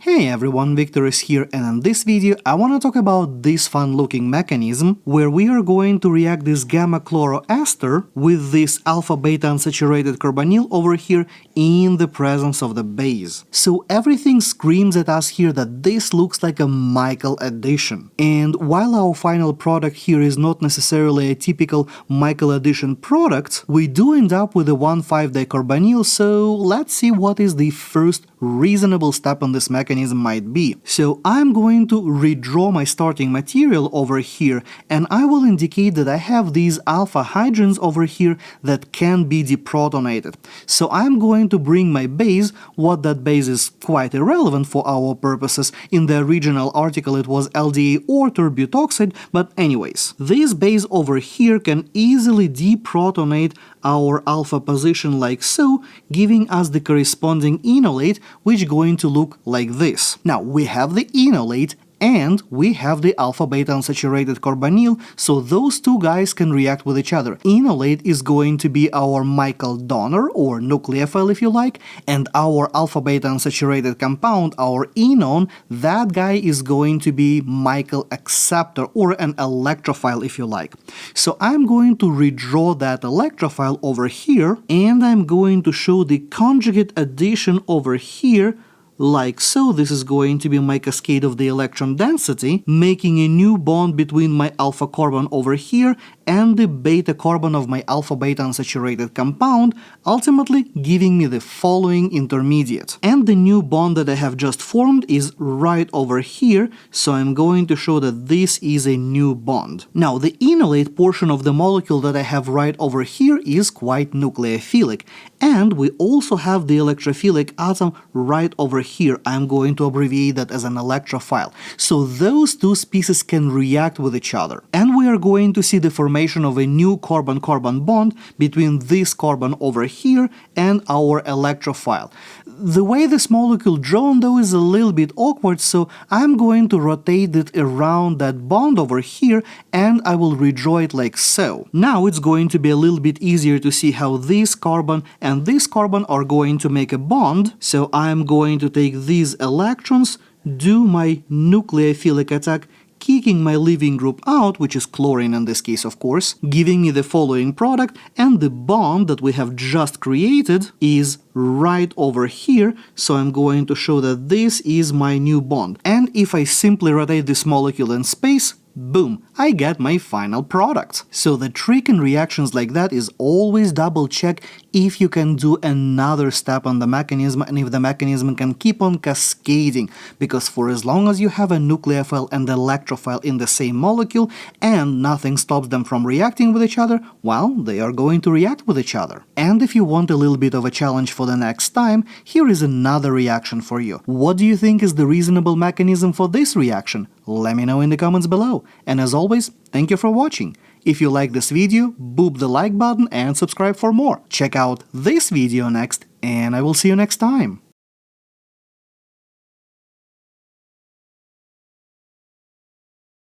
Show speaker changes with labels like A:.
A: Hey everyone, Victor is here, and in this video I want to talk about this fun looking mechanism where we are going to react this gamma chloroester with this alpha beta unsaturated carbonyl over here in the presence of the base. So everything screams at us here that this looks like a Michael addition. And while our final product here is not necessarily a typical Michael addition product, we do end up with a 1,5-dicarbonyl, so let's see what is the first reasonable step on this mechanism might be. So I'm going to redraw my starting material over here, and I will indicate that I have these alpha hydrogens over here that can be deprotonated. So I'm going to bring my base. What that base is quite irrelevant for our purposes. In the original article it was LDA or turbutoxide, but anyways, this base over here can easily deprotonate our alpha position like so, giving us the corresponding enolate, which is going to look like this. Now we have the enolate and we have the alpha-beta unsaturated carbonyl, so those two guys can react with each other. Enolate is going to be our Michael donor, or nucleophile if you like, and our alpha-beta unsaturated compound, our enone, that guy is going to be Michael acceptor, or an electrophile if you like. So I'm going to redraw that electrophile over here, and I'm going to show the conjugate addition over here like so. This is going to be my cascade of the electron density, making a new bond between my alpha carbon over here and the beta carbon of my alpha-beta unsaturated compound, ultimately giving me the following intermediate. And the new bond that I have just formed is right over here, so I'm going to show that this is a new bond. Now, the enolate portion of the molecule that I have right over here is quite nucleophilic, and we also have the electrophilic atom right over here. I'm going to abbreviate that as an electrophile. So those two species can react with each other. And we are going to see the formation of a new carbon-carbon bond between this carbon over here and our electrophile. The way this molecule drawn though is a little bit awkward, so I'm going to rotate it around that bond over here and I will redraw it like so. Now it's going to be a little bit easier to see how this carbon and this carbon are going to make a bond. So I'm going to take these electrons, do my nucleophilic attack, kicking my leaving group out, which is chlorine in this case of course, giving me the following product, and the bond that we have just created is right over here, so I'm going to show that this is my new bond. And if I simply rotate this molecule in space, boom, I get my final product. So the trick in reactions like that is always double check if you can do another step on the mechanism and if the mechanism can keep on cascading, because for as long as you have a nucleophile and electrophile in the same molecule and nothing stops them from reacting with each other, well, they are going to react with each other. And if you want a little bit of a challenge for the next time, here is another reaction for you. What do you think is the reasonable mechanism for this reaction? Let me know in the comments below. And as always, thank you for watching. If you like this video, boop the like button and subscribe for more. Check out this video next, and I will see you next time.